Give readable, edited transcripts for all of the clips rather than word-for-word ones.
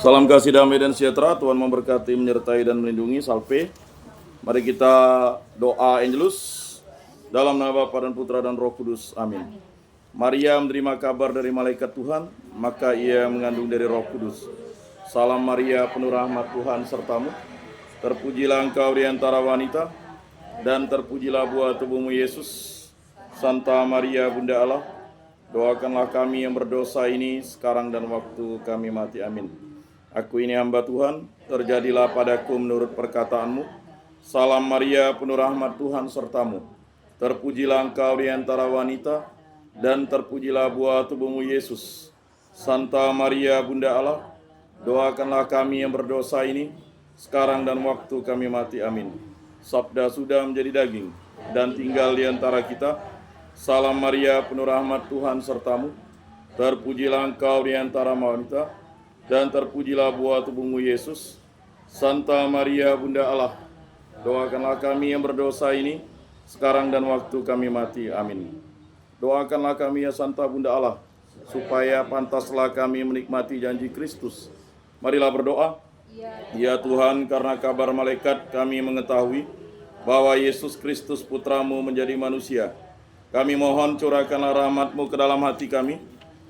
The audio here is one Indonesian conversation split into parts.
Salam kasih damai dan sejahtera, Tuhan memberkati, menyertai dan melindungi. Salve. Mari kita doa Angelus dalam nama Bapa dan Putra dan Roh Kudus. Amin. Maria menerima kabar dari malaikat Tuhan, maka ia mengandung dari Roh Kudus. Salam Maria, penuh rahmat, Tuhan sertamu. Terpujilah engkau di antara wanita, dan terpujilah buah tubuhmu Yesus. Santa Maria, Bunda Allah, doakanlah kami yang berdosa ini sekarang dan waktu kami mati. Amin. Aku ini hamba Tuhan, terjadilah padaku menurut perkataanmu. Salam Maria, penuh rahmat, Tuhan sertamu. Terpujilah engkau di antara wanita, dan terpujilah buah tubuhmu Yesus. Santa Maria, Bunda Allah, doakanlah kami yang berdosa ini sekarang dan waktu kami mati. Amin. Sabda sudah menjadi daging dan tinggal di antara kita. Salam Maria, penuh rahmat, Tuhan sertamu. Terpujilah engkau di antara wanita, dan terpujilah buah tubuhmu Yesus. Santa Maria, Bunda Allah, doakanlah kami yang berdosa ini sekarang dan waktu kami mati. Amin. Doakanlah kami ya Santa Bunda Allah, supaya pantaslah kami menikmati janji Kristus. Marilah berdoa. Ya Tuhan, karena kabar malaikat kami mengetahui bahwa Yesus Kristus Putramu menjadi manusia. Kami mohon curahkanlah rahmat-Mu ke dalam hati kami,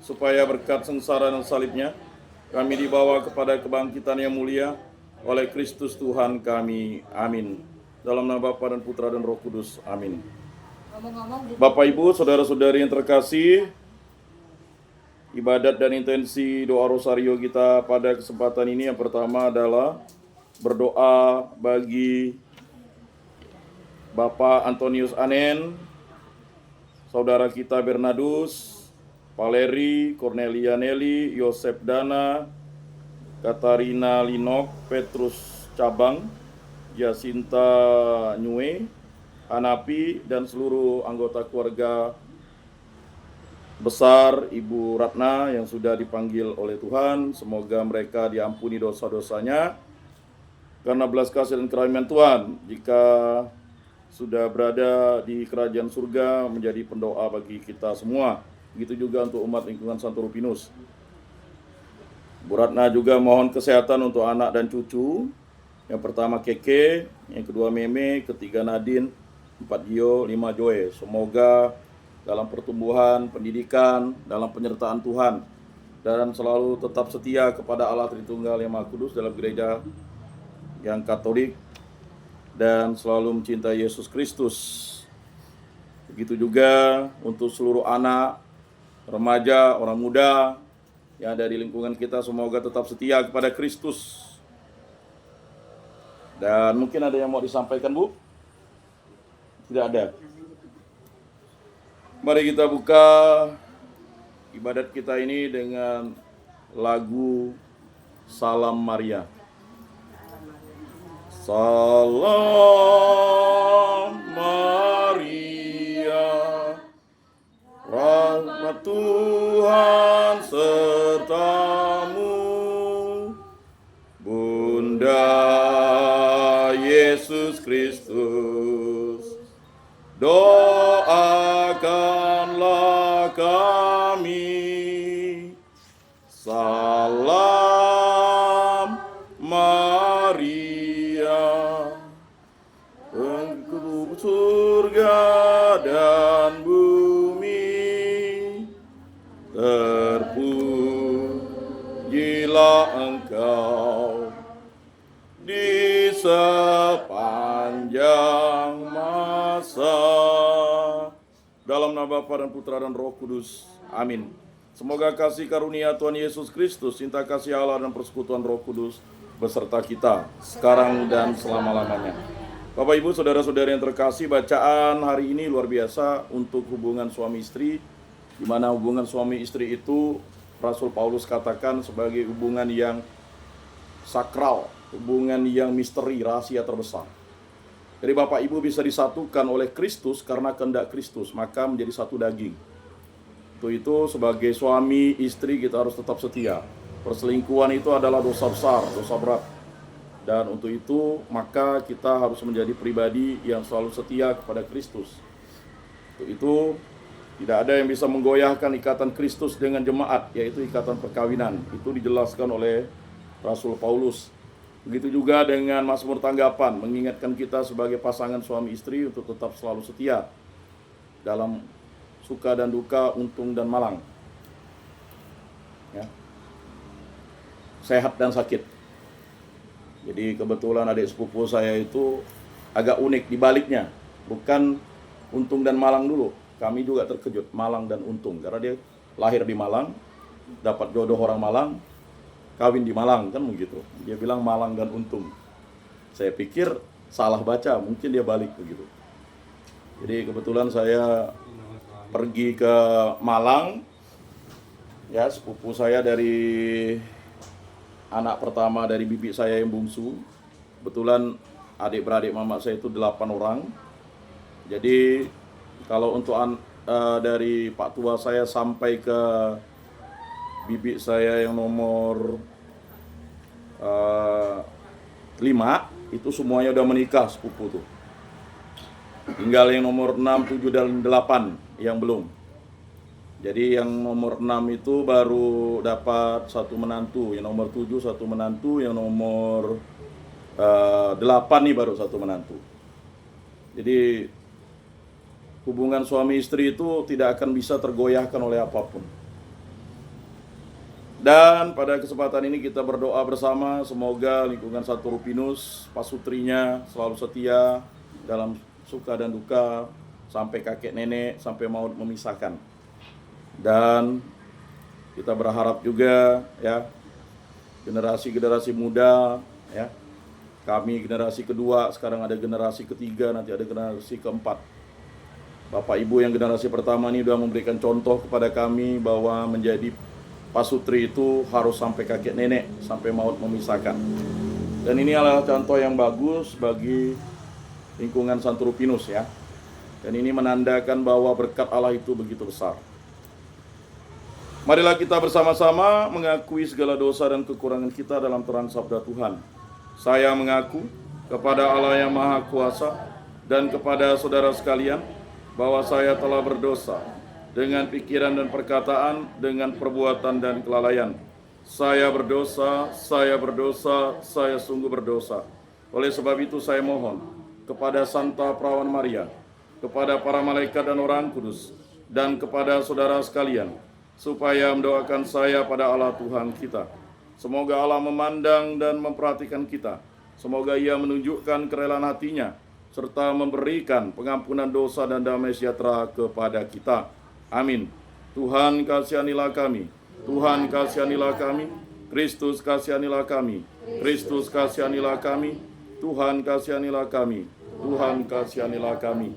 supaya berkat sengsara dan salibnya kami dibawa kepada kebangkitan yang mulia oleh Kristus Tuhan kami. Amin. Dalam nama Bapa dan Putra dan Roh Kudus. Amin. Bapak Ibu, saudara-saudari yang terkasih, ibadat dan intensi doa rosario kita pada kesempatan ini yang pertama adalah berdoa bagi Bapak Antonius Anen, saudara kita Bernardus, Valeri, Cornelia Nelly, Yosef Dana, Katarina Linok, Petrus Cabang, Jacinta Nyue, Hanapi, dan seluruh anggota keluarga besar Ibu Ratna yang sudah dipanggil oleh Tuhan. Semoga mereka diampuni dosa-dosanya karena belas kasih dan kerahman Tuhan. Jika sudah berada di kerajaan surga, menjadi pendoa bagi kita semua. Begitu juga untuk umat lingkungan Santo Rupinus. Bu Ratna juga mohon kesehatan untuk anak dan cucu. Yang pertama Keke, yang kedua Meme, ketiga Nadine, 4 Gio, 5 Joe. Semoga dalam pertumbuhan, pendidikan, dalam penyertaan Tuhan, dan selalu tetap setia kepada Allah Tritunggal yang Maha Kudus dalam gereja yang Katolik, dan selalu mencintai Yesus Kristus. Begitu juga untuk seluruh anak, remaja, orang muda yang ada di lingkungan kita, semoga tetap setia kepada Kristus. Dan mungkin ada yang mau disampaikan, Bu? Tidak ada. Mari kita buka ibadat kita ini dengan lagu Salam Maria. Salam Maria, rahmat Tuhan sertamu, Bunda Yesus Kristus, doakanlah kami. Salam Maria, Engkau surga dan bumi, terpujilah Engkau di sepanjang masa. Dalam nama Bapa dan Putra dan Roh Kudus. Amin. Semoga kasih karunia Tuhan Yesus Kristus, cinta kasih Allah dan persekutuan Roh Kudus beserta kita sekarang dan selama-lamanya. Bapak Ibu, saudara-saudari yang terkasih, bacaan hari ini luar biasa untuk hubungan suami istri, di mana hubungan suami istri itu Rasul Paulus katakan sebagai hubungan yang sakral, hubungan yang misteri, rahasia terbesar. Jadi Bapak Ibu bisa disatukan oleh Kristus karena kehendak Kristus, maka menjadi satu daging. Untuk itu sebagai suami istri kita harus tetap setia. Perselingkuhan itu adalah dosa besar, dosa berat. Dan untuk itu maka kita harus menjadi pribadi yang selalu setia kepada Kristus. Untuk itu tidak ada yang bisa menggoyahkan ikatan Kristus dengan jemaat, yaitu ikatan perkawinan. Itu dijelaskan oleh Rasul Paulus. Begitu juga dengan Mazmur tanggapan, mengingatkan kita sebagai pasangan suami istri untuk tetap selalu setia dalam suka dan duka, untung dan malang, ya, sehat dan sakit. Jadi kebetulan adik sepupu saya itu agak unik dibaliknya, bukan untung dan malang dulu. Kami juga terkejut, malang dan untung, karena dia lahir di Malang, dapat jodoh orang Malang, kawin di Malang, kan begitu. Dia bilang malang dan untung. Saya pikir salah baca, mungkin dia balik begitu. Jadi kebetulan saya pergi ke Malang, ya, sepupu saya dari anak pertama dari bibi saya yang bungsu. Kebetulan adik-beradik mama saya itu 8 orang. Jadi kalau untuk dari Pak tua saya sampai ke bibi saya yang nomor 5 itu semuanya udah menikah sepupu tuh. Tinggal yang nomor 6, 7, dan 8 yang belum. Jadi yang nomor 6 itu baru dapat 1 menantu, yang nomor 7 1 menantu, yang nomor 8 nih baru 1 menantu. Jadi hubungan suami istri itu tidak akan bisa tergoyahkan oleh apapun. Dan pada kesempatan ini kita berdoa bersama, semoga lingkungan Santo Rupinus, pasutrinya selalu setia dalam suka dan duka, sampai kakek nenek, sampai maut memisahkan. Dan kita berharap juga, ya, generasi-generasi muda, ya, kami generasi kedua, sekarang ada generasi ketiga, nanti ada generasi keempat. Bapak Ibu yang generasi pertama ini sudah memberikan contoh kepada kami bahwa menjadi pasutri itu harus sampai kakek nenek, sampai maut memisahkan. Dan ini adalah contoh yang bagus bagi lingkungan Santo Rupinus, ya. Dan ini menandakan bahwa berkat Allah itu begitu besar. Marilah kita bersama-sama mengakui segala dosa dan kekurangan kita dalam terang sabda Tuhan. Saya mengaku kepada Allah yang Maha Kuasa dan kepada saudara sekalian bahwa saya telah berdosa dengan pikiran dan perkataan, dengan perbuatan dan kelalaian. Saya berdosa, saya sungguh berdosa. Oleh sebab itu saya mohon kepada Santa Perawan Maria, kepada para malaikat dan orang kudus, dan kepada saudara sekalian, supaya mendoakan saya pada Allah Tuhan kita. Semoga Allah memandang dan memperhatikan kita. Semoga Ia menunjukkan kerelaan hatinya, serta memberikan pengampunan dosa dan damai sejahtera kepada kita. Amin. Tuhan kasihanilah kami. Tuhan kasihanilah kami. Kristus kasihanilah kami. Kristus kasihanilah kami. Tuhan kasihanilah kami. Tuhan kasihanilah kami.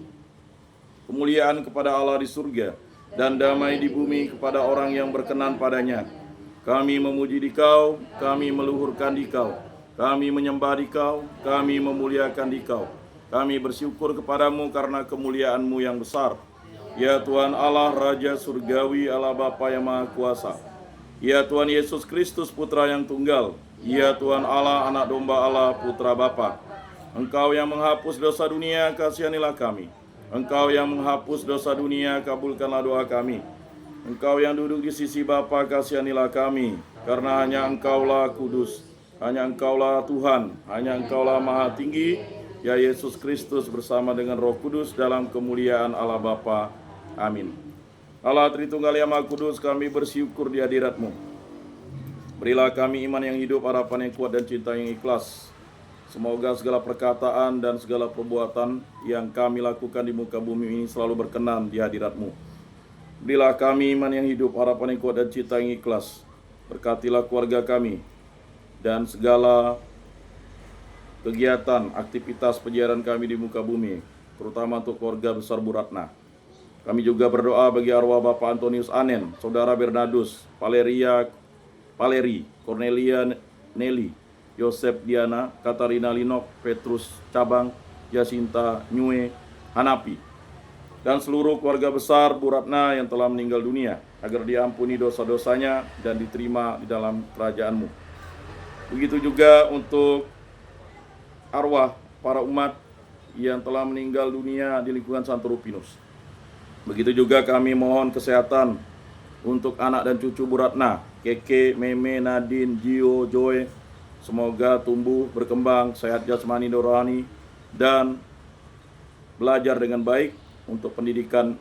Kemuliaan kepada Allah di surga dan damai di bumi kepada orang yang berkenan padanya. Kami memuji Dikau, kami meluhurkan Dikau, kami menyembah Dikau, kami memuliakan Dikau. Kami bersyukur kepadamu karena kemuliaan-Mu yang besar. Ya Tuhan Allah, Raja Surgawi, Allah Bapa yang Maha Kuasa. Ya Tuhan Yesus Kristus, Putra yang Tunggal. Ya Tuhan Allah, Anak Domba Allah, Putra Bapa. Engkau yang menghapus dosa dunia, kasihanilah kami. Engkau yang menghapus dosa dunia, kabulkanlah doa kami. Engkau yang duduk di sisi Bapa, kasihanilah kami. Karena hanya Engkaulah kudus, hanya Engkaulah Tuhan, hanya Engkaulah Maha Tinggi, ya Yesus Kristus bersama dengan Roh Kudus dalam kemuliaan Allah Bapa. Amin. Allah Tritunggal yang Maha Kudus, kami bersyukur di hadirat-Mu. Berilah kami iman yang hidup, harapan yang kuat, dan cinta yang ikhlas. Semoga segala perkataan dan segala perbuatan yang kami lakukan di muka bumi ini selalu berkenan di hadirat-Mu. Berilah kami iman yang hidup, harapan yang kuat, dan cinta yang ikhlas. Berkatilah keluarga kami dan segala kegiatan, aktivitas penyiaran kami di muka bumi, terutama untuk keluarga besar Bu Ratna. Kami juga berdoa bagi arwah Bapak Antonius Anen, Saudara Bernardus, Valeri, Cornelia Nelly, Yosef Diana, Katarina Linok, Petrus Cabang, Jacinta Nyue, Hanapi, dan seluruh keluarga besar Bu Ratna yang telah meninggal dunia, agar diampuni dosa-dosanya dan diterima di dalam kerajaan-Mu. Begitu juga untuk arwah para umat yang telah meninggal dunia di lingkungan Santo Rupinus. Begitu juga kami mohon kesehatan untuk anak dan cucu Bu Ratna, Keke, Meme, Nadine, Gio, Joy, Semoga tumbuh, berkembang, sehat jasmani dan rohani, dan belajar dengan baik untuk pendidikan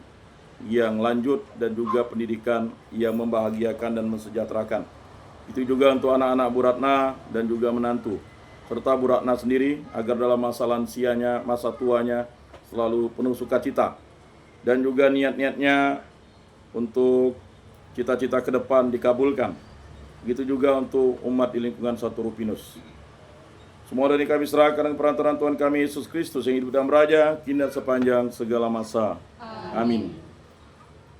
yang lanjut dan juga pendidikan yang membahagiakan dan mensejahterakan. Itu juga untuk anak-anak Bu Ratna dan juga menantu, serta Bu Ratna sendiri, agar dalam masa lansianya, masa tuanya selalu penuh sukacita. Dan juga niat-niatnya untuk cita-cita ke depan dikabulkan. Begitu juga untuk umat di lingkungan satu Rupinus. Semua dari kami serahkan dengan perantaraan Tuhan kami Yesus Kristus yang hidup dan beraja, kini dan sepanjang segala masa. Amin.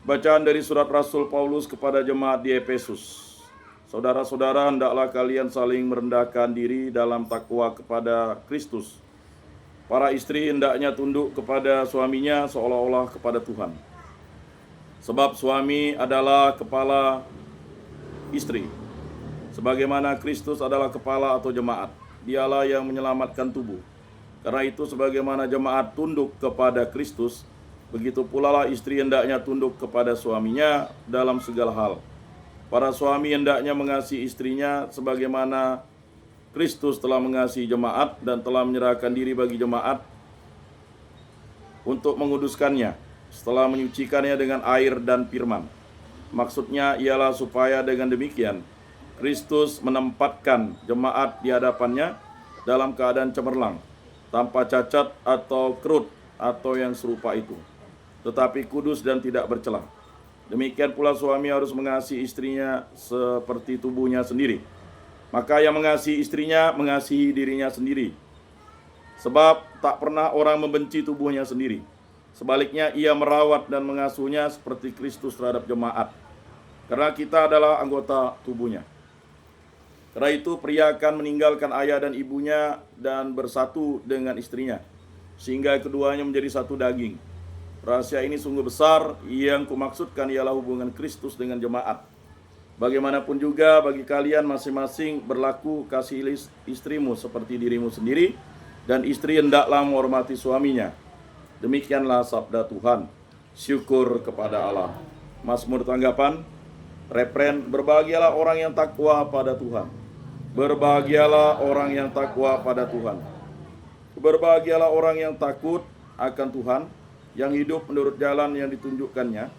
Bacaan dari surat Rasul Paulus kepada jemaat di Efesus. Saudara-saudara, hendaklah kalian saling merendahkan diri dalam takwa kepada Kristus. Para istri hendaknya tunduk kepada suaminya seolah-olah kepada Tuhan. Sebab suami adalah kepala istri, sebagaimana Kristus adalah kepala atau jemaat. Dialah yang menyelamatkan tubuh. Karena itu sebagaimana jemaat tunduk kepada Kristus, begitu pula lah istri hendaknya tunduk kepada suaminya dalam segala hal. Para suami hendaknya mengasihi istrinya sebagaimana Kristus telah mengasihi jemaat dan telah menyerahkan diri bagi jemaat untuk menguduskannya setelah menyucikannya dengan air dan firman. Maksudnya ialah supaya dengan demikian Kristus menempatkan jemaat di hadapannya dalam keadaan cemerlang, tanpa cacat atau kerut atau yang serupa itu, tetapi kudus dan tidak bercela. Demikian pula suami harus mengasihi istrinya seperti tubuhnya sendiri. Maka yang mengasihi istrinya mengasihi dirinya sendiri. Sebab tak pernah orang membenci tubuhnya sendiri. Sebaliknya ia merawat dan mengasuhnya seperti Kristus terhadap jemaat. Karena kita adalah anggota tubuhnya. Karena itu pria akan meninggalkan ayah dan ibunya dan bersatu dengan istrinya, sehingga keduanya menjadi satu daging. Rahasia ini sungguh besar, yang kumaksudkan ialah hubungan Kristus dengan jemaat. Bagaimanapun juga bagi kalian masing-masing berlaku kasih istrimu seperti dirimu sendiri, dan istri hendaklah menghormati suaminya. Demikianlah sabda Tuhan. Syukur kepada Allah. Mazmur tanggapan, refren, berbahagialah orang yang takwa pada Tuhan. Berbahagialah orang yang takwa pada Tuhan. Berbahagialah orang yang takut akan Tuhan, yang hidup menurut jalan yang ditunjukkannya.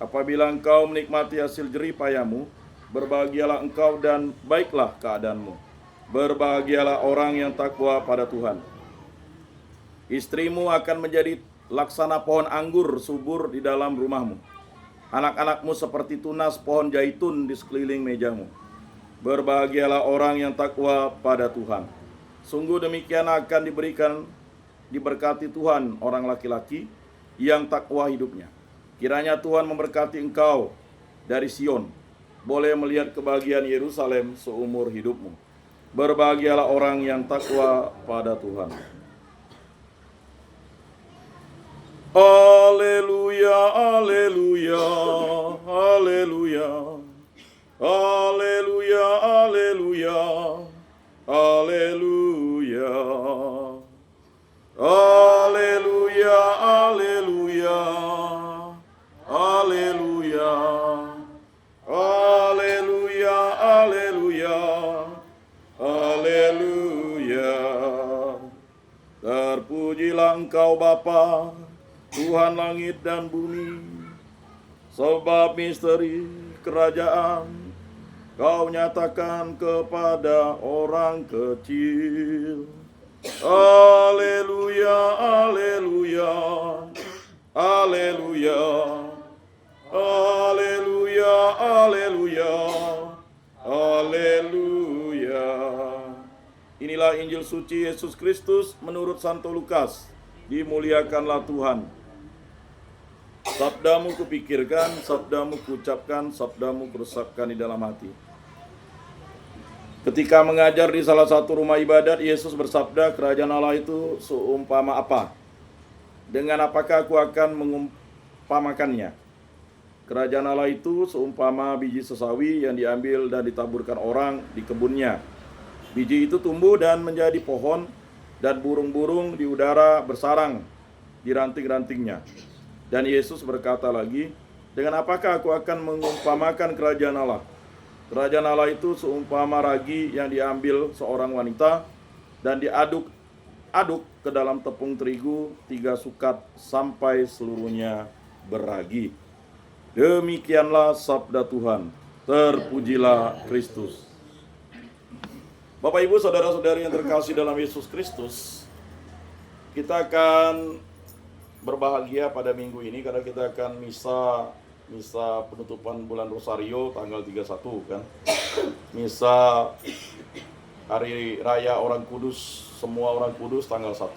Apabila engkau menikmati hasil jerih payahmu, berbahagialah engkau dan baiklah keadaanmu. Berbahagialah orang yang takwa pada Tuhan. Istrimu akan menjadi laksana pohon anggur subur di dalam rumahmu. Anak-anakmu seperti tunas pohon zaitun di sekeliling mejamu. Berbahagialah orang yang takwa pada Tuhan. Sungguh demikian akan diberkati Tuhan orang laki-laki yang takwa hidupnya. Kiranya Tuhan memberkati engkau dari Sion, boleh melihat kebahagiaan Yerusalem seumur hidupmu. Berbahagialah orang yang takwa pada Tuhan. Haleluya, haleluya, haleluya. Haleluya, haleluya, haleluya. Haleluya, haleluya, haleluya. Haleluya, haleluya, haleluya. Terpujilah Engkau Bapa, Tuhan langit dan bumi, sebab misteri kerajaan Kau nyatakan kepada orang kecil. Haleluya, haleluya, haleluya, haleluya, haleluya, haleluya. Inilah Injil suci Yesus Kristus menurut Santo Lukas. Dimuliakanlah Tuhan. Sabdamu kupikirkan, sabdamu kuucapkan, sabdamu kuresapkan di dalam hati. Ketika mengajar di salah satu rumah ibadat, Yesus bersabda, kerajaan Allah itu seumpama apa? Dengan apakah aku akan mengumpamakannya? Kerajaan Allah itu seumpama biji sesawi yang diambil dan ditaburkan orang di kebunnya. Biji itu tumbuh dan menjadi pohon, dan burung-burung di udara bersarang di ranting-rantingnya. Dan Yesus berkata lagi, dengan apakah aku akan mengumpamakan kerajaan Allah? Kerajaan Allah itu seumpama ragi yang diambil seorang wanita dan diaduk-aduk ke dalam tepung terigu 3 sukat sampai seluruhnya beragi. Demikianlah sabda Tuhan. Terpujilah Kristus. Bapak Ibu saudara-saudari yang terkasih dalam Yesus Kristus, kita akan berbahagia pada minggu ini karena kita akan misa penutupan bulan Rosario tanggal 31 kan. Misa hari raya orang kudus, semua orang kudus tanggal 1.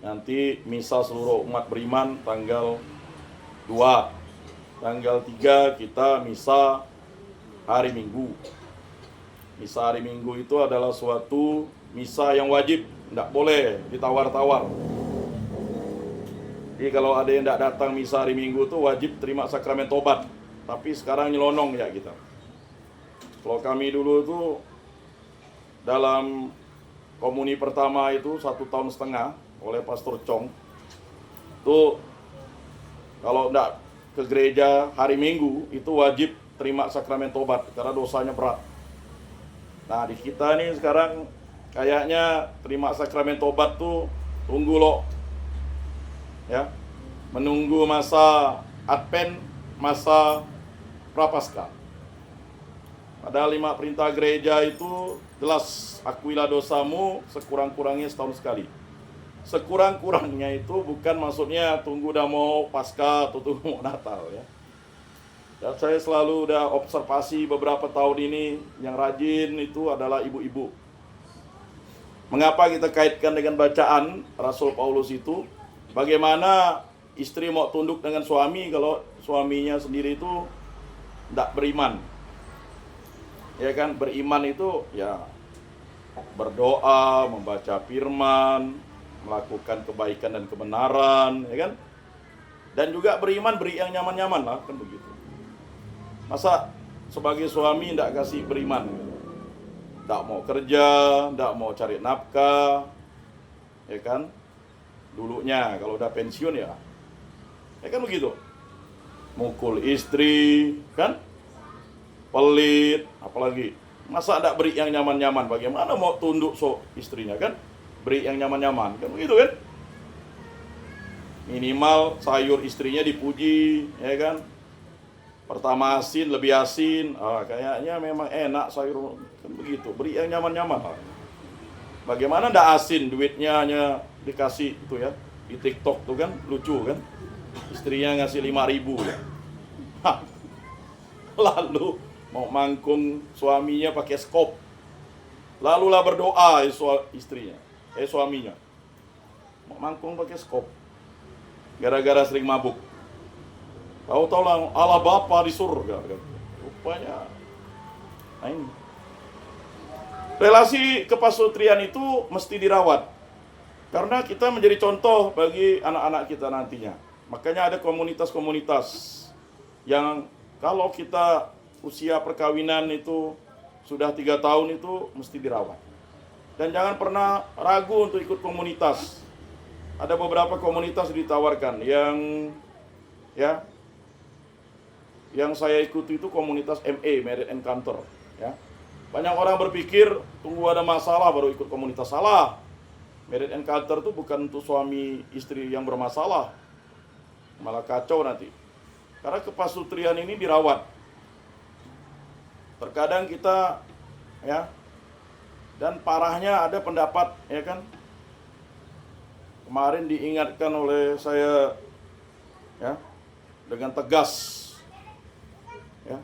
Nanti misa seluruh umat beriman tanggal 2. Tanggal 3 kita misa hari Minggu. Misa hari Minggu itu adalah suatu misa yang wajib, tidak boleh ditawar-tawar. Jadi kalau ada yang tidak datang misa hari Minggu itu wajib terima sakramen tobat. Tapi sekarang nyelonong ya kita. Kalau kami dulu itu dalam komuni pertama itu 1,5 tahun oleh Pastor Chong. Itu kalau tidak ke gereja hari Minggu itu wajib terima sakramen tobat karena dosanya berat. Nah di kita nih sekarang kayaknya terima sakramen tobat tuh tunggu loh. Ya, menunggu masa Advent, masa Prapaskah. Padahal 5 perintah gereja itu jelas, akuilah dosamu sekurang-kurangnya setahun sekali. Sekurang-kurangnya itu bukan maksudnya tunggu udah mau Paskah atau tunggu mau Natal ya. Dan saya selalu udah observasi beberapa tahun ini yang rajin itu adalah ibu-ibu. Mengapa kita kaitkan dengan bacaan Rasul Paulus itu? Bagaimana istri mau tunduk dengan suami kalau suaminya sendiri itu tidak beriman? Ya kan, beriman itu ya berdoa, membaca firman, melakukan kebaikan dan kebenaran, ya kan? Dan juga beriman beri yang nyaman-nyaman lah, kan begitu. Masa sebagai suami tidak kasih beriman? Tidak mau kerja, tidak mau cari nafkah, ya kan? Dulunya kalau udah pensiun ya kan begitu, mukul istri kan, pelit, apalagi masa ada beri yang nyaman-nyaman, bagaimana mau tunduk istrinya kan, beri yang nyaman-nyaman kan begitu kan, minimal sayur istrinya dipuji ya kan, pertama asin lebih asin, kayaknya memang enak sayur kan begitu, beri yang nyaman-nyaman. Bagaimana ndak asin duitnya hanya dikasih itu ya di TikTok tuh kan lucu kan, istrinya ngasih 5.000 ya. Lalu mau mangkung suaminya pakai skop, lalulah berdoa istrinya suaminya mau mangkung pakai skop gara-gara sering mabuk. Tahu-tahu lah Allah Bapa di surga kan. Rupanya ini relasi kepasutrian itu mesti dirawat. Karena kita menjadi contoh bagi anak-anak kita nantinya. Makanya ada komunitas-komunitas yang kalau kita usia perkawinan itu sudah 3 tahun itu mesti dirawat. Dan jangan pernah ragu untuk ikut komunitas. Ada beberapa komunitas ditawarkan yang saya ikuti itu komunitas MA, Married Encounter. Ya. Banyak orang berpikir tunggu ada masalah baru ikut komunitas. Salah. Married Encounter itu bukan untuk suami istri yang bermasalah, malah kacau nanti. Karena kepasutrian ini dirawat. Terkadang kita ya, dan parahnya ada pendapat ya kan. Kemarin diingatkan oleh saya ya dengan tegas ya.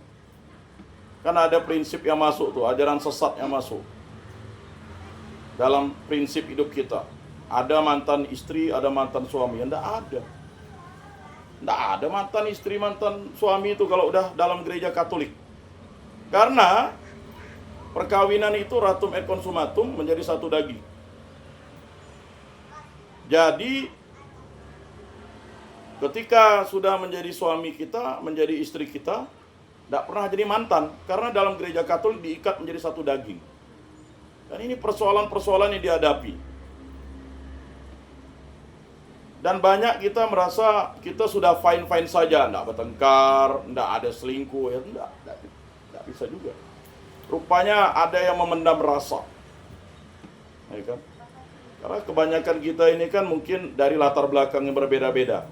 Kan ada prinsip yang masuk tuh, ajaran sesat yang masuk dalam prinsip hidup kita. Ada mantan istri, ada mantan suami. Tidak ada. Tidak ada mantan istri, mantan suami itu kalau udah dalam gereja Katolik. Karena perkawinan itu ratum et consumatum, menjadi satu daging. Jadi ketika sudah menjadi suami kita, menjadi istri kita, tidak pernah jadi mantan. Karena dalam gereja Katolik diikat menjadi satu daging. Dan ini persoalan-persoalan yang dihadapi. Dan banyak kita merasa kita sudah fine-fine saja, tidak bertengkar, tidak ada selingkuh, ya tidak bisa juga. Rupanya ada yang memendam rasa, ya kan? Karena kebanyakan kita ini kan mungkin dari latar belakang yang berbeda-beda.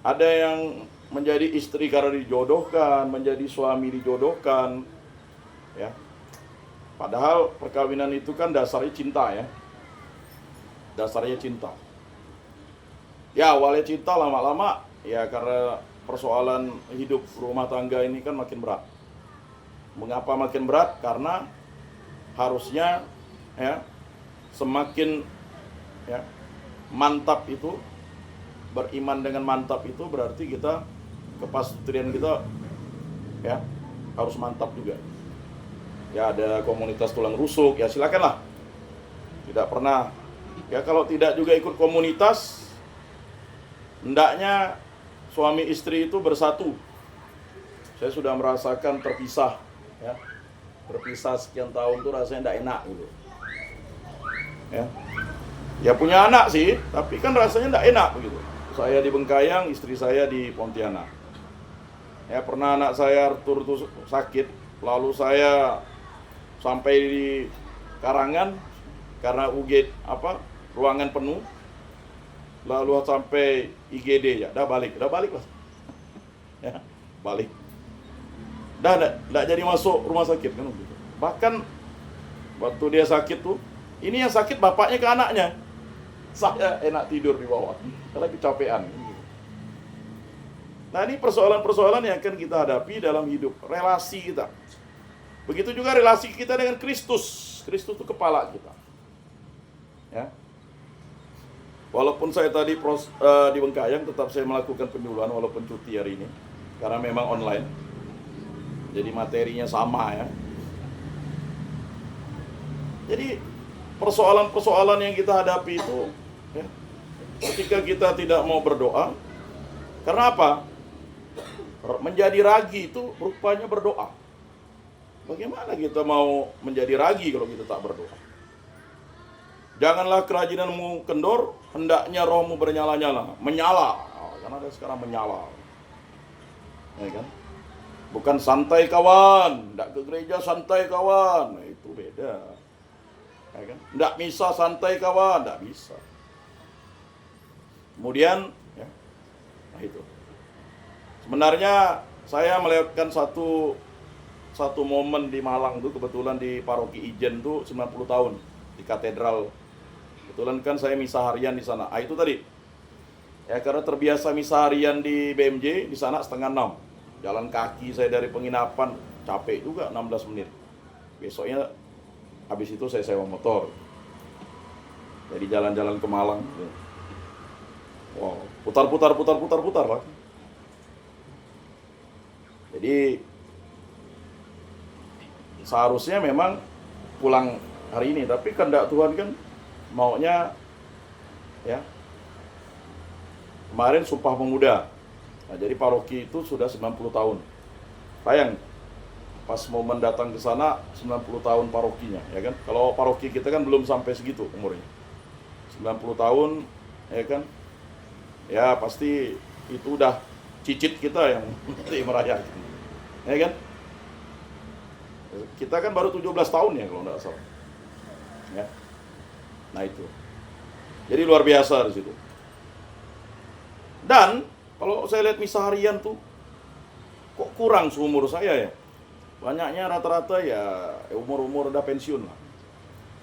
Ada yang menjadi istri karena dijodohkan, menjadi suami dijodohkan, ya. Padahal perkawinan itu kan dasarnya cinta, ya. Dasarnya cinta. Ya awalnya cinta, lama-lama ya karena persoalan hidup rumah tangga ini kan makin berat. Mengapa makin berat? Karena harusnya ya semakin ya mantap itu, beriman dengan mantap itu berarti kita kepastian kita ya harus mantap juga. Ya ada komunitas tulang rusuk, ya silakanlah. Tidak pernah ya, kalau tidak juga ikut komunitas, hendaknya suami istri itu bersatu. Saya sudah merasakan terpisah, ya. Berpisah sekian tahun tuh rasanya tidak enak gitu. Ya. Ya punya anak sih, tapi kan rasanya tidak enak begitu. Saya di Bengkayang, istri saya di Pontianak. Ya pernah anak saya Arthur tuh sakit, lalu saya sampai di Karangan karena ruangan penuh. Lalu sampai IGD ya, udah balik lah. Ya, balik. Enggak jadi masuk rumah sakit kan gitu. Bahkan waktu dia sakit tuh, ini yang sakit bapaknya ke anaknya. Saya enak tidur di bawah, karena kecapean. Nah ini persoalan-persoalan yang akan kita hadapi dalam hidup, relasi kita. Begitu juga relasi kita dengan Kristus. Kristus itu kepala kita. Ya. Walaupun saya tadi di Bengkayang, tetap saya melakukan penduluan walaupun cuti hari ini. Karena memang online. Jadi materinya sama ya. Jadi persoalan-persoalan yang kita hadapi itu ya, ketika kita tidak mau berdoa, karena apa? Menjadi ragi itu rupanya berdoa. Bagaimana kita mau menjadi ragi kalau kita tak berdoa? Janganlah kerajinanmu kendor, hendaknya rohmu bernyala-nyala, menyala. Karena ada sekarang menyala. Ya kan? Bukan santai kawan, enggak ke gereja santai kawan. Nah, itu beda. Ya kan? Enggak misa santai kawan, enggak bisa. Kemudian ya. Nah itu. Sebenarnya saya melewatkan satu momen di Malang tuh, kebetulan di Paroki Ijen tuh 90 tahun di katedral. Kebetulan kan saya misa harian di sana. Itu tadi. Ya karena terbiasa misa harian di BMJ, di sana 5:30. Jalan kaki saya dari penginapan, capek juga 16 menit. Besoknya habis itu saya sewa motor. Jadi jalan-jalan ke Malang. Wow, putar lah. Jadi seharusnya memang pulang hari ini, tapi kehendak Tuhan kan maunya ya kemarin Sumpah Pemuda. Nah, jadi paroki itu sudah 90 tahun. Bayang pas momen datang ke sana 90 tahun parokinya, ya kan? Kalau paroki kita kan belum sampai segitu umurnya. 90 tahun, ya kan? Ya pasti itu udah cicit kita yang merayakan. Ya kan? Kita kan baru 17 tahun ya kalau enggak salah. Ya. Nah itu. Jadi luar biasa di situ. Dan kalau saya lihat misa harian tuh kok kurang seumur saya ya. Banyaknya rata-rata ya umur-umur udah pensiun lah.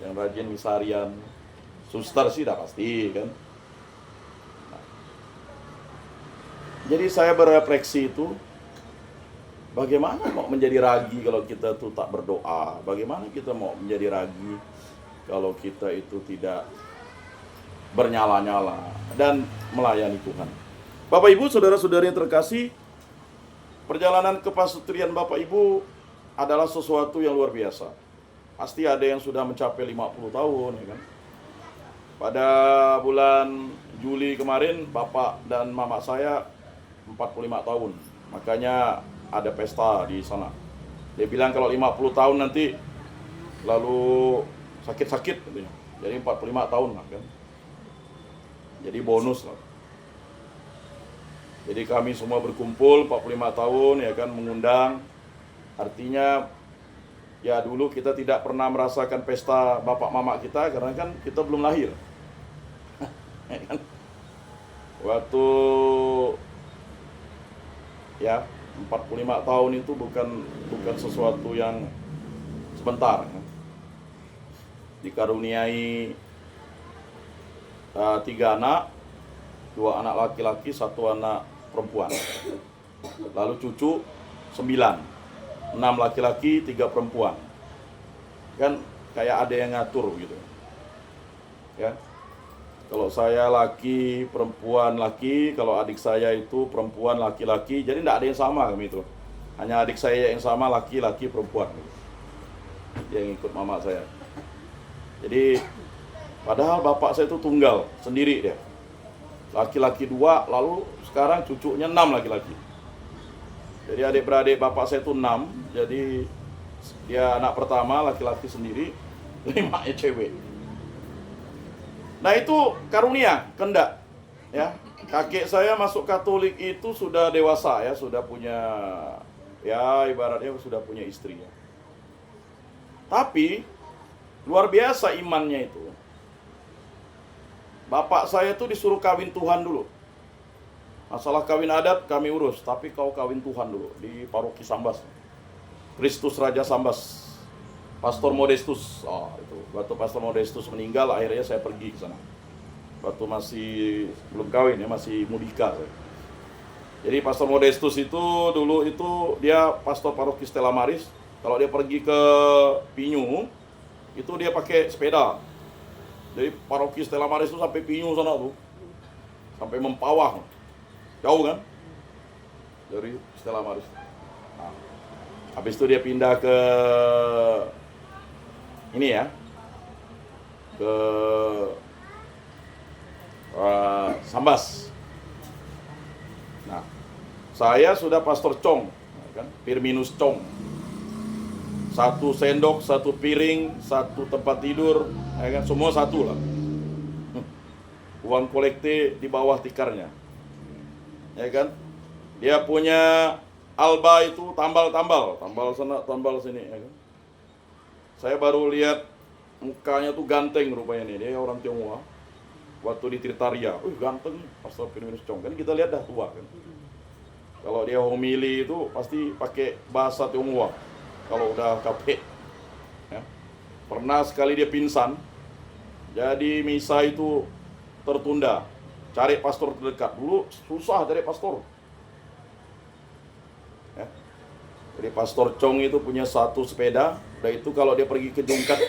Yang rajin misa harian. Suster sih udah pasti kan. Nah. Jadi saya berefleksi itu, bagaimana mau menjadi ragi kalau kita tuh tak berdoa? Bagaimana kita mau menjadi ragi kalau kita itu tidak bernyala-nyala dan melayani Tuhan? Bapak Ibu, saudara-saudari yang terkasih, perjalanan kepasutrian Bapak Ibu adalah sesuatu yang luar biasa. Pasti ada yang sudah mencapai 50 tahun, ya kan? Pada bulan Juli kemarin, Bapak dan Mama saya 45 tahun. Makanya ada pesta di sana. Dia bilang kalau 50 tahun nanti lalu sakit-sakit katanya. Jadi 45 tahun lah kan. Jadi bonus lah. Jadi kami semua berkumpul 45 tahun ya kan, mengundang. Artinya Ya dulu kita tidak pernah merasakan pesta bapak mama kita karena kan kita belum lahir. Ya kan? Waktu ya 45 tahun itu bukan sesuatu yang sebentar. Ya. Dikaruniai 3 anak, 2 anak laki-laki, 1 anak perempuan. Lalu cucu 9, 6 laki-laki, 3 perempuan. Kan kayak ada yang ngatur gitu. Ya. Kalau saya laki, perempuan laki, kalau adik saya itu perempuan laki-laki, jadi tidak ada yang sama kami itu. Hanya adik saya yang sama laki-laki perempuan. Yang ikut mama saya. Jadi padahal bapak saya itu tunggal sendiri dia. Laki-laki 2, lalu sekarang cucunya 6 laki-laki. Jadi adik-beradik bapak saya itu 6, jadi dia anak pertama laki-laki sendiri, 5-nya cewek. Nah itu karunia, kehendak. Ya, kakek saya masuk Katolik itu sudah dewasa ya, sudah punya ya ibaratnya sudah punya istri ya. Tapi luar biasa imannya itu. Bapak saya tuh disuruh kawin Tuhan dulu. Masalah kawin adat kami urus, tapi kau kawin Tuhan dulu di paroki Sambas. Kristus Raja Sambas. Pastor Modestus. Oh, itu. Waktu Pastor Modestus meninggal, akhirnya saya pergi ke sana. Waktu masih belum kawin ya, masih mudika. Jadi Pastor Modestus itu dulu itu dia pastor paroki Stella Maris. Kalau dia pergi ke Pinyu, itu dia pakai sepeda. Jadi paroki Stella Maris itu sampai Pinyu sana tuh. Sampai Mempawah. Jauh kan? Dari Stella Maris. Nah, habis itu dia pindah ke ini ya. Ke Sambas. Nah, saya sudah Pastor Chong, kan? Firminus Chong. 1 sendok, 1 piring, 1 tempat tidur, ya kan? Semua satu lah. Uang kolekte di bawah tikarnya, ya kan? Dia punya alba itu tambal sana, tambal sini, ya kan? Saya baru lihat mukanya tuh ganteng rupanya nih, dia orang Tionghoa. Waktu di Tritaria, ganteng Pastor Firminus Chong, kan kita lihat dah tua kan. Kalau dia homili itu pasti pakai bahasa Tionghoa. Kalau udah capek, ya. Pernah sekali dia pingsan, jadi misa itu tertunda. Cari pastor terdekat dulu, susah cari pastor. Ya. Jadi Pastor Chong itu punya 1 sepeda, udah itu kalau dia pergi ke Jungkat,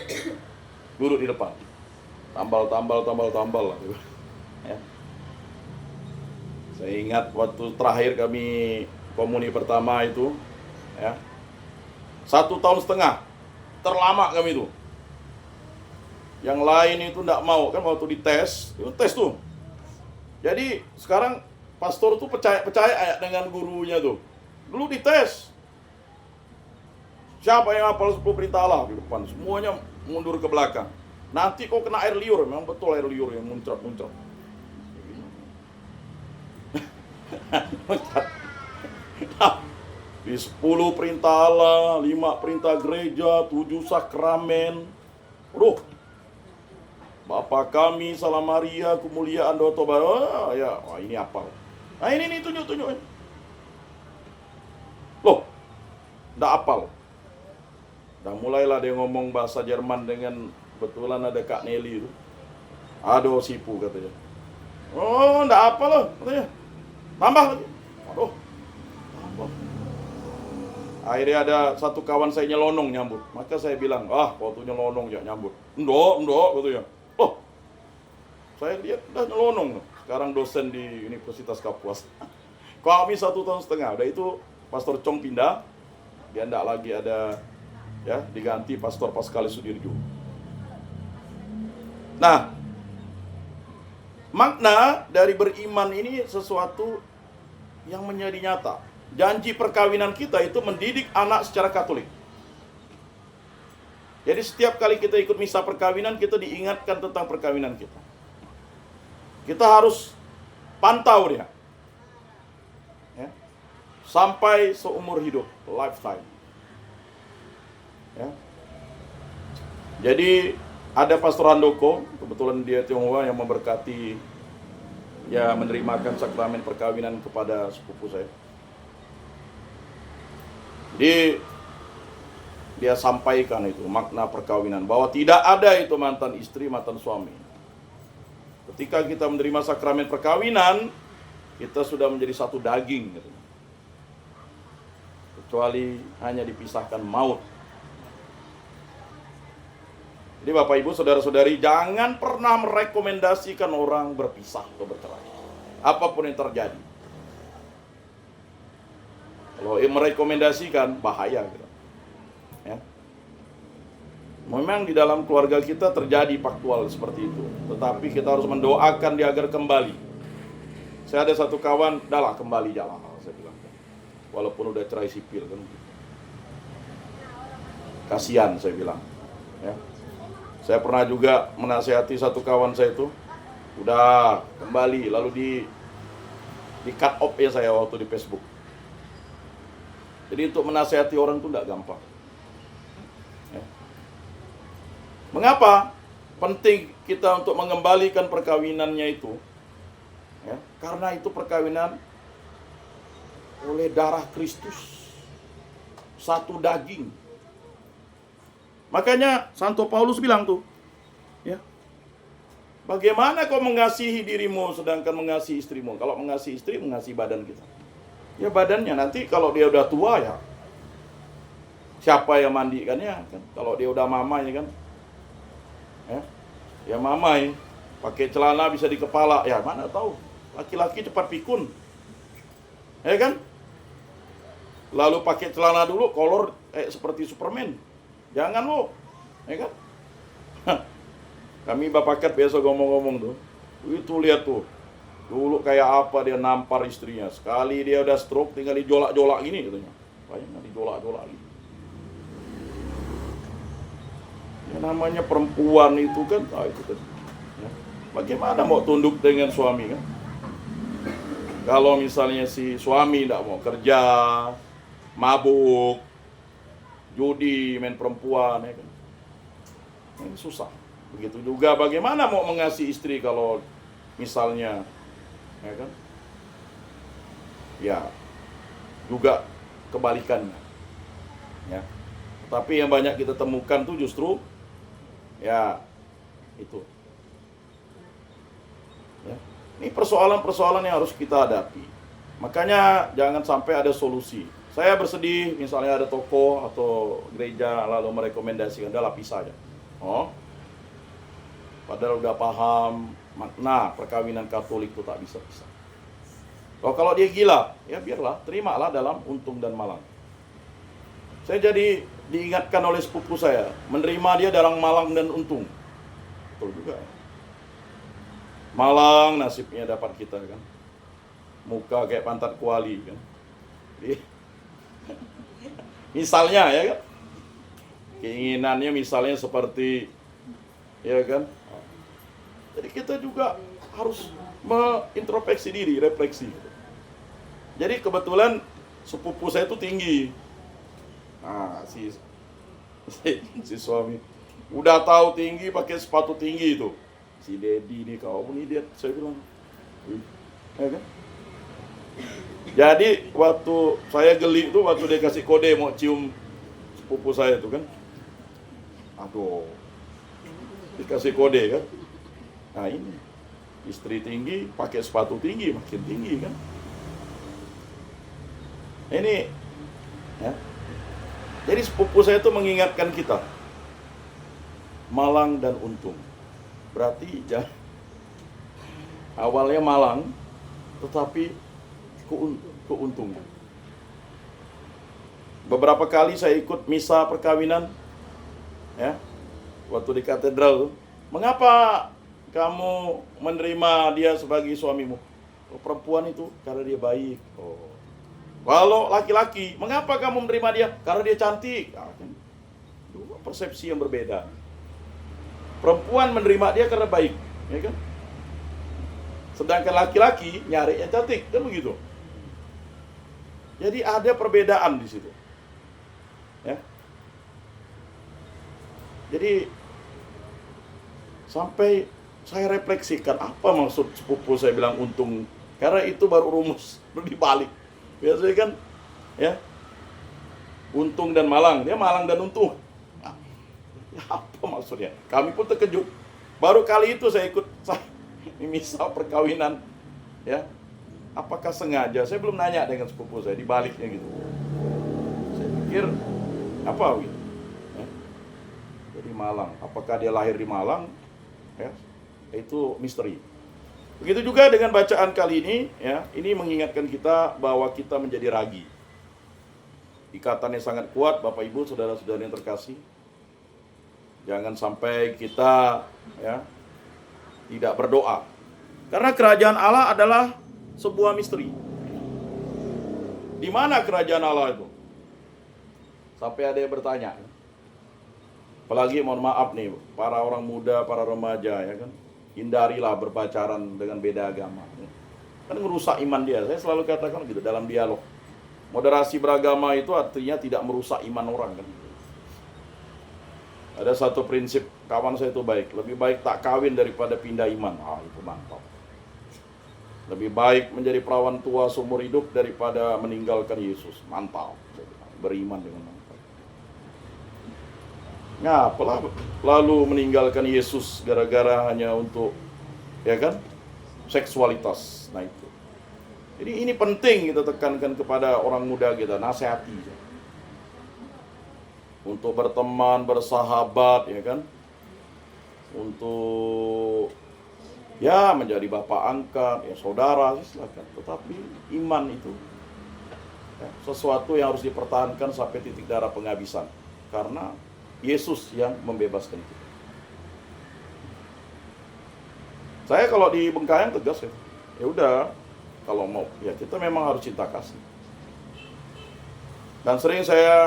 duduk di depan. Tambal lah. Ya. Saya ingat waktu terakhir kami komuni pertama itu, ya, 1,5 tahun terlama kami itu. Yang lain itu enggak mau kan waktu dites, itu tes tuh. Jadi sekarang pastor tuh percaya dengan gurunya tuh. Dulu dites. Siapa yang hafal 10 perintah Allah di depan? Semuanya mundur ke belakang. Nanti kok kena air liur, memang betul air liur yang muncrat. Di 10 perintah Allah, 5 perintah gereja, 7 sakramen. Bapa kami, Salam Maria, kemuliaan doa tobat. Ini apa? Nah ini tunjuk. Loh, nggak apal. Dan mulailah dia ngomong bahasa Jerman dengan betulan ada Kak Nelly itu. Aduh sipu katanya. Oh, nggak apa loh katanya. Tambah lagi. Aduh. Tambah. Akhirnya ada satu kawan saya nyelonong nyambut. Maka saya bilang, waktu nyelonong ya nyambut. Ndok katanya. Oh. Saya lihat udah nyelonong. Sekarang dosen di Universitas Kapuas. Kami 1,5 tahun. Udah itu Pastor Chong pindah. Dia enggak lagi ada, ya, diganti Pastor Paskalis Sudirjo. Nah, makna dari beriman ini sesuatu yang menjadi nyata. Janji perkawinan kita itu mendidik anak secara Katolik. Jadi setiap kali kita ikut misa perkawinan, kita diingatkan tentang perkawinan kita. Kita harus pantau dia, ya, sampai seumur hidup, lifetime. Ya. Jadi ada Pastor Handoko, kebetulan dia Tionghoa yang memberkati, ya menerimakan sakramen perkawinan kepada sepupu saya. Jadi dia sampaikan itu makna perkawinan, bahwa tidak ada itu mantan istri, mantan suami. Ketika kita menerima sakramen perkawinan, kita sudah menjadi satu daging, gitu. Kecuali hanya dipisahkan maut. Jadi Bapak Ibu, saudara-saudari, jangan pernah merekomendasikan orang berpisah atau bercerai, apapun yang terjadi. Kalau merekomendasikan, bahaya, gitu. Ya. Memang di dalam keluarga kita terjadi faktual seperti itu, tetapi kita harus mendoakan dia agar kembali. Saya ada satu kawan, dahlah kembali jalan, saya bilang, walaupun udah cerai sipil kan, kasihan saya bilang. Ya. Saya pernah juga menasihati satu kawan saya itu, udah kembali, lalu di cut off ya saya waktu di Facebook. Jadi untuk menasihati orang itu tidak gampang. Ya. Mengapa penting kita untuk mengembalikan perkawinannya itu? Ya, karena itu perkawinan oleh darah Kristus, satu daging. Makanya Santo Paulus bilang tuh, ya, bagaimana kau mengasihi dirimu sedangkan mengasihi istrimu? Kalau mengasihi istri, mengasihi badan kita. Ya badannya, nanti kalau dia udah tua ya, siapa yang mandikannya kan? Kalau dia udah mamai kan, ya mamai, pakai celana bisa di kepala, ya mana tahu, laki-laki cepat pikun, ya kan? Lalu pakai celana dulu, kolor seperti Superman. Jangan lo, ya kan? Kami Bapak Kat biasa ngomong-ngomong tuh, itu lihat tuh, dulu kayak apa dia nampar istrinya, sekali dia udah stroke tinggal dijolak-jolak gini katanya, banyak dijolak-jolak gitu. Ya namanya perempuan itu kan, itu kan. Ya. Bagaimana mau tunduk dengan suami kan? Kalau misalnya si suami tidak mau kerja, mabuk, judi, main perempuan, ya kan? Ini susah. Begitu juga bagaimana mau mengasihi istri kalau misalnya, ya kan? Ya, juga kebalikannya. Ya. Tapi yang banyak kita temukan tuh justru, ya itu. Ya. Ini persoalan-persoalan yang harus kita hadapi. Makanya jangan sampai ada solusi. Saya bersedih misalnya ada toko atau gereja lalu merekomendasikan, udahlah pisah aja. Oh, padahal udah paham makna perkawinan Katolik itu tak bisa pisah. Kalau dia gila, ya biarlah, terimalah dalam untung dan malang. Saya jadi diingatkan oleh sepupu saya, menerima dia dalam malang dan untung. Betul juga. Malang nasibnya dapat kita kan, muka kayak pantat kuali kan. Misalnya ya kan, keinginannya misalnya seperti, ya kan. Jadi kita juga harus mengintrospeksi diri, refleksi. Jadi kebetulan sepupu saya itu tinggi. Nah, si suami udah tahu tinggi pakai sepatu tinggi itu. Si Dedi nih kau ini dia, saya bilang, ya kan. Jadi waktu saya geli itu waktu dia kasih kode mau cium sepupu saya itu kan, aduh, dikasih kode kan. Nah ini istri tinggi pakai sepatu tinggi makin tinggi kan. Ini ya. Jadi sepupu saya itu mengingatkan kita malang dan untung. Berarti ya, awalnya malang tetapi keuntungan. Beberapa kali saya ikut misa perkawinan, ya, waktu di katedral. Mengapa kamu menerima dia sebagai suamimu? Oh, perempuan itu karena dia baik. Oh. Kalau laki-laki, mengapa kamu menerima dia? Karena dia cantik. Nah, kan? Dua persepsi yang berbeda. Perempuan menerima dia karena baik, ya kan? Sedangkan laki-laki nyari yang cantik, kan begitu. Jadi ada perbedaan di situ. Ya. Jadi sampai saya refleksikan apa maksud sepupu saya bilang untung, karena itu baru rumus dibalik. Biasanya kan ya untung dan malang, dia malang dan untung. Nah, ya apa maksudnya? Kami pun terkejut. Baru kali itu saya ikut misal perkawinan, ya. Apakah sengaja? Saya belum nanya dengan sepupu saya, dibaliknya gitu. Saya pikir apa gitu? Ya. Jadi Malang, apakah dia lahir di Malang? Ya, itu misteri. Begitu juga dengan bacaan kali ini, ya, ini mengingatkan kita bahwa kita menjadi ragi. Ikatannya sangat kuat, Bapak Ibu, saudara-saudara yang terkasih. Jangan sampai kita ya tidak berdoa. Karena kerajaan Allah adalah sebuah misteri. Di mana kerajaan Allah itu? Sampai ada yang bertanya. Apalagi mohon maaf nih, para orang muda, para remaja ya kan. Hindarilah berpacaran dengan beda agama. Kan merusak iman dia. Saya selalu katakan gitu dalam dialog. Moderasi beragama itu artinya tidak merusak iman orang kan. Ada satu prinsip kawan saya itu baik. Lebih baik tak kawin daripada pindah iman. Itu mantap. Lebih baik menjadi perawan tua seumur hidup daripada meninggalkan Yesus. Mantap. Beriman dengan mantap. Ngapalah lalu meninggalkan Yesus gara-gara hanya untuk ya kan seksualitas. Nah itu. Jadi ini penting kita tekankan kepada orang muda kita, nasihati untuk berteman, bersahabat ya kan, untuk ya menjadi bapak angkat, ya saudara silakan. Tetapi iman itu ya, sesuatu yang harus dipertahankan sampai titik darah penghabisan, karena Yesus yang membebaskan kita. Saya kalau di Bengkayang tegas ya udah, kalau mau ya kita memang harus cinta kasih. Dan sering saya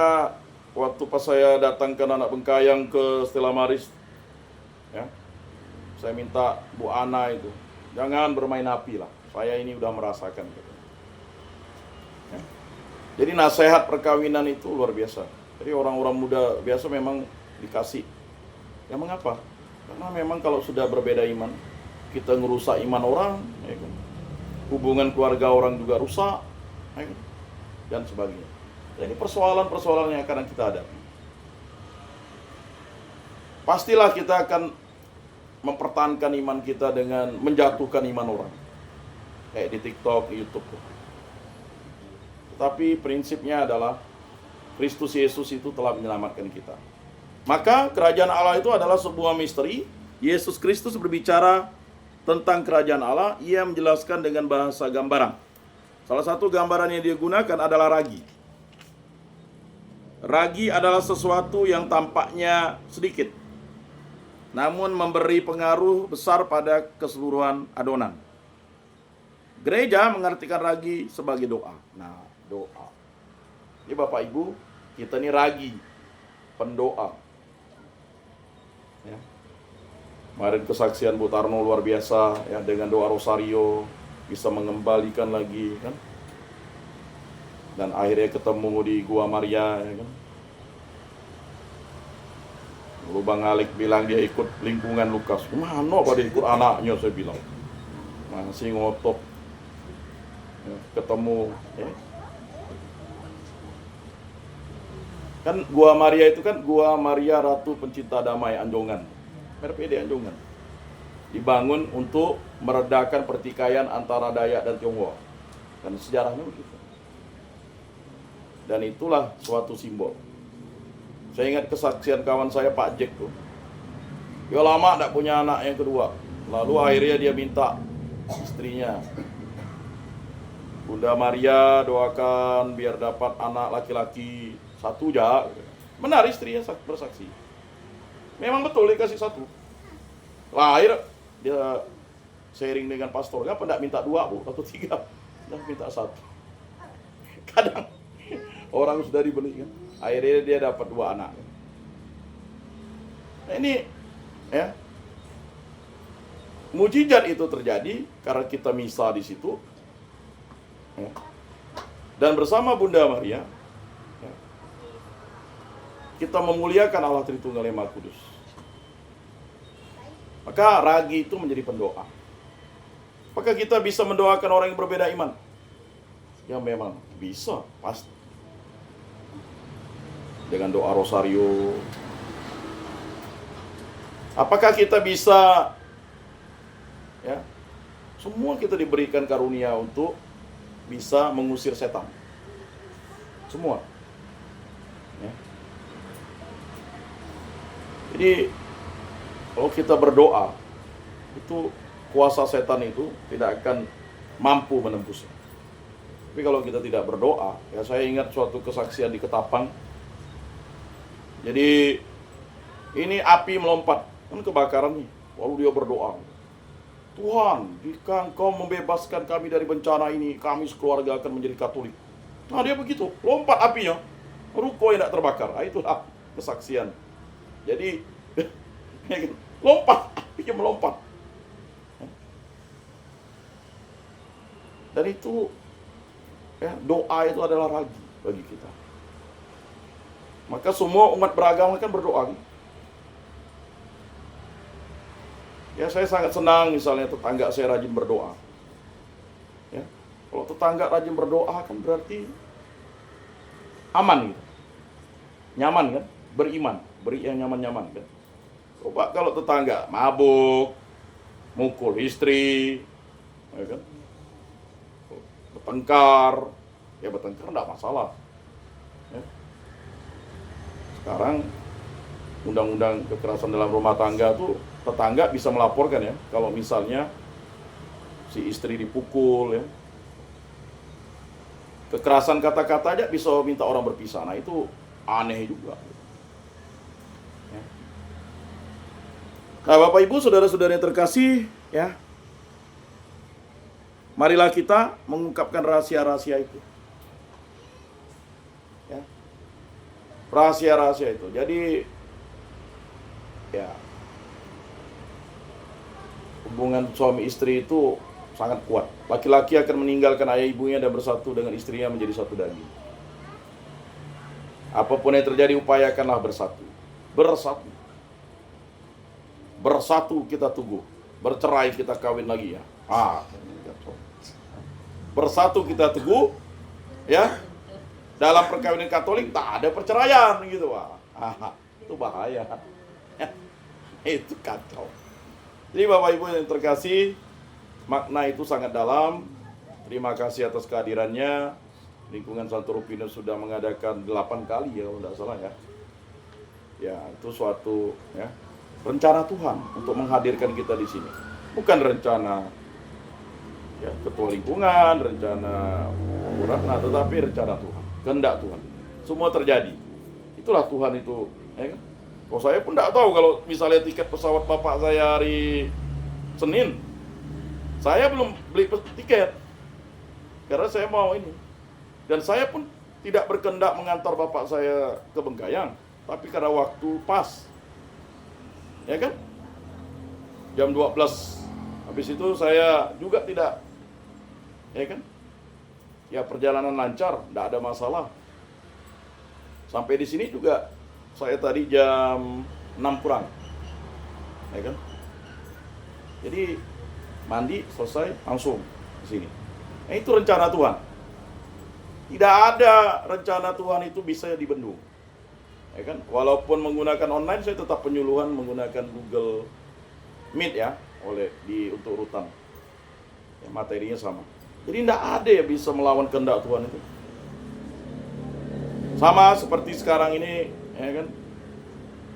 waktu pas saya datangkan anak Bengkayang ke Stella Maris, ya, saya minta Bu Ana itu jangan bermain api lah. Saya ini udah merasakan. Gitu. Ya. Jadi nasihat perkawinan itu luar biasa. Jadi orang-orang muda biasa memang dikasih. Ya mengapa? Karena memang kalau sudah berbeda iman, kita ngerusak iman orang, ya kan? Hubungan keluarga orang juga rusak, ya kan? Dan sebagainya. Jadi persoalan-persoalan yang akan kita hadapi. Pastilah kita akan mempertahankan iman kita dengan menjatuhkan iman orang. Kayak di TikTok, di YouTube. Tetapi prinsipnya adalah Kristus Yesus itu telah menyelamatkan kita. Maka kerajaan Allah itu adalah sebuah misteri. Yesus Kristus berbicara tentang kerajaan Allah. Ia menjelaskan dengan bahasa gambaran. Salah satu gambaran yang dia gunakan adalah ragi. Ragi adalah sesuatu yang tampaknya sedikit, namun memberi pengaruh besar pada keseluruhan adonan. Gereja mengartikan ragi sebagai doa. Nah, doa. Ini Bapak Ibu, kita ini ragi, pendoa. Ya. Kemarin kesaksian Bu Tarno luar biasa ya, dengan doa rosario bisa mengembalikan lagi kan. Dan akhirnya ketemu di Gua Maria ya kan. Lalu Bang Alik bilang dia ikut lingkungan Lukas. Mana pada ikut anaknya, saya bilang. Masih ngotot. Ya, ketemu ya. Kan Gua Maria itu kan Gua Maria Ratu Pencinta Damai Anjongan. RPD Anjongan. Dibangun untuk meredakan pertikaian antara Dayak dan Tionghoa. Dan sejarahnya begitu. Dan itulah suatu simbol. Saya ingat kesaksian kawan saya Pak Jack tuh. Dia lama tak punya anak yang kedua. Lalu akhirnya dia minta istrinya, Bunda Maria doakan biar dapat anak laki-laki satu aja. Benar istrinya bersaksi. Memang betul dikasih satu. Lahir dia sharing dengan pastor. Kenapa tidak minta dua bu atau tiga? Dah minta satu. Kadang orang sudah dibeli kan. Akhirnya dia dapat dua anak. Nah ini ya, mujizat itu terjadi karena kita misa di situ ya. Dan bersama Bunda Maria ya, kita memuliakan Allah Tritunggal yang Maha Kudus. Maka ragi itu menjadi pendoa. Apakah kita bisa mendoakan orang yang berbeda iman? Ya memang bisa, pasti. Dengan doa rosario. Apakah kita bisa, ya, semua kita diberikan karunia untuk bisa mengusir setan. Semua. Ya. Jadi, kalau kita berdoa, itu kuasa setan itu tidak akan mampu menembusnya. Tapi kalau kita tidak berdoa, ya saya ingat suatu kesaksian di Ketapang. Jadi ini api melompat, kan kebakaran nih. Lalu dia berdoa, Tuhan, jika Engkau membebaskan kami dari bencana ini, kami sekeluarga akan menjadi Katolik. Nah dia begitu, lompat apinya, ruko yang tidak terbakar. Nah, itulah kesaksian. Jadi lompat, apinya melompat. Dan itu, ya, doa itu adalah ragi bagi kita. Maka semua umat beragama kan berdoa. Ya saya sangat senang misalnya tetangga saya rajin berdoa. Ya, kalau tetangga rajin berdoa kan berarti aman gitu. Nyaman kan? Beriman, beri yang nyaman-nyaman kan. Coba kalau tetangga mabuk, mukul istri, ya kan? Bertengkar, ya bertengkar enggak masalah. Ya. Sekarang undang-undang kekerasan dalam rumah tangga tuh tetangga bisa melaporkan ya, kalau misalnya si istri dipukul ya. Kekerasan kata-kata aja bisa minta orang berpisah. Nah itu aneh juga. Ya. Nah Bapak Ibu, saudara-saudara yang terkasih ya, marilah kita mengungkapkan rahasia-rahasia itu. Ya. Rahasia-rahasia itu. Jadi, ya, hubungan suami istri itu sangat kuat. Laki-laki akan meninggalkan ayah ibunya dan bersatu dengan istrinya menjadi satu daging. Apapun yang terjadi, upayakanlah bersatu. Bersatu. Bersatu kita tunggu. Bercerai kita kawin lagi ya. Bersatu kita teguh, ya. Dalam perkawinan Katolik tak ada perceraian gitu, Pak. Itu bahaya. Itu kacau. Jadi Bapak Ibu yang terkasih, makna itu sangat dalam. Terima kasih atas kehadirannya. Lingkungan Santo Rufino sudah mengadakan 8 kali ya, kalau tidak salah ya. Ya, itu suatu ya rencana Tuhan untuk menghadirkan kita di sini. Bukan rencana ya, ketua lingkungan, rencana Ratna, tetapi rencana Tuhan, kehendak Tuhan. Semua terjadi. Itulah Tuhan itu. Ya kan? Oh, saya pun tidak tahu kalau misalnya tiket pesawat bapak saya hari Senin, saya belum beli tiket karena saya mau ini. Dan saya pun tidak berkehendak mengantar bapak saya ke Bengkayang, tapi karena waktu pas, ya kan? Jam 12. Habis itu saya juga tidak, ya kan? Ya perjalanan lancar, tidak ada masalah. Sampai di sini juga saya tadi jam 6 kurang, ya kan? Jadi mandi selesai langsung di sini. Nah, itu rencana Tuhan. Tidak ada rencana Tuhan itu bisa dibendung, ya kan? Walaupun menggunakan online, saya tetap penyuluhan menggunakan Google Meet ya, untuk rutan. Ya, materinya sama. Jadi tidak ada yang bisa melawan kehendak Tuhan itu. Sama seperti sekarang ini, ya kan?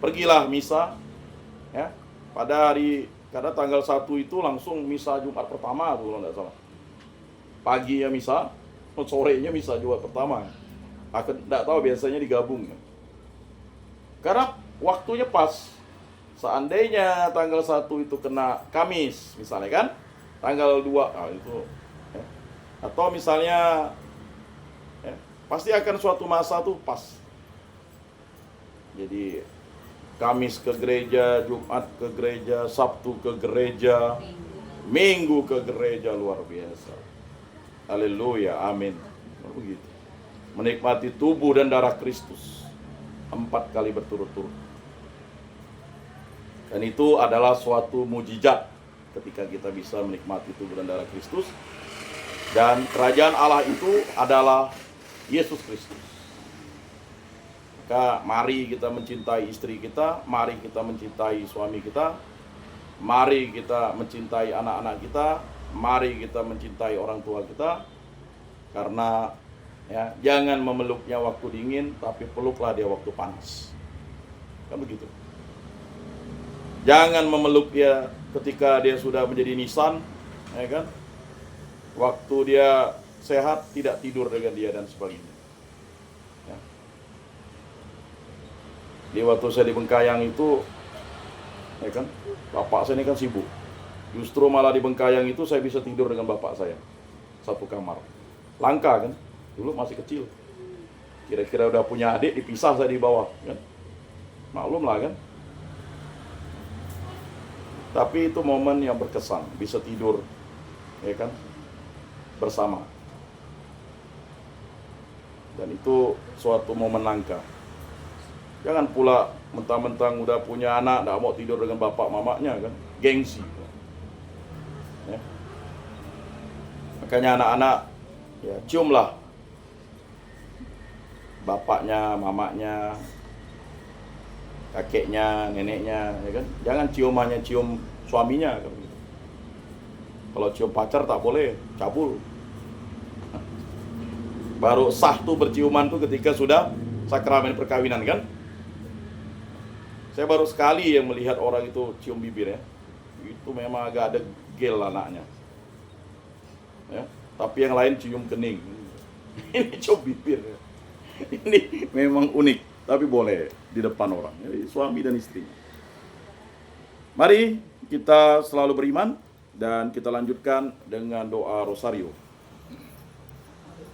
Pergilah misa, ya. Pada hari, karena tanggal 1 itu langsung misa Jumat pertama tuh, kalau tidak salah. Pagi ya misa, sorenya misa Jumat pertama. Aku tidak tahu, biasanya digabung. Ya. Karena waktunya pas. Seandainya tanggal 1 itu kena Kamis, misalnya kan, tanggal 2, nah itu, ya. Atau misalnya, ya, pasti akan suatu masa tuh pas. Jadi, Kamis ke gereja, Jumat ke gereja, Sabtu ke gereja, Minggu ke gereja, luar biasa. Haleluya, amin. Begitu. Menikmati tubuh dan darah Kristus 4 kali berturut-turut. Dan itu adalah suatu mujizat ketika kita bisa menikmati tubuh dan darah Kristus. Dan kerajaan Allah itu adalah Yesus Kristus. Maka mari kita mencintai istri kita, mari kita mencintai suami kita, mari kita mencintai anak-anak kita, mari kita mencintai orang tua kita. Karena ya, jangan memeluknya waktu dingin, tapi peluklah dia waktu panas. Kan begitu. Jangan memeluk dia ketika dia sudah menjadi nisan, ya kan? Waktu dia sehat, tidak tidur dengan dia dan sebagainya. Ya. Di waktu saya di Bengkayang itu, ya kan, bapak saya ini kan sibuk. Justru malah di Bengkayang itu saya bisa tidur dengan bapak saya, satu kamar. Langka kan? Dulu masih kecil. Kira-kira udah punya adik, dipisah saya di bawah, kan? Maklum lah kan? Tapi itu momen yang berkesan, bisa tidur, ya kan, bersama. Dan itu suatu momen langka. Jangan pula mentang-mentang udah punya anak, nggak mau tidur dengan bapak mamanya kan, gengsi. Ya. Makanya anak-anak, ya ciumlah bapaknya, mamanya, kakeknya, neneknya, ya kan. Jangan cium hanya cium suaminya kan. Kalau cium pacar tak boleh, cabul. Baru sah tuh berciuman tuh ketika sudah sakramen perkawinan kan. Saya baru sekali yang melihat orang itu cium bibir ya. Itu memang agak ada gel anaknya. Ya, tapi yang lain cium kening. Ini cium bibir ya. Ini memang unik, tapi boleh di depan orang, jadi suami dan istri. Mari kita selalu beriman dan kita lanjutkan dengan doa rosario.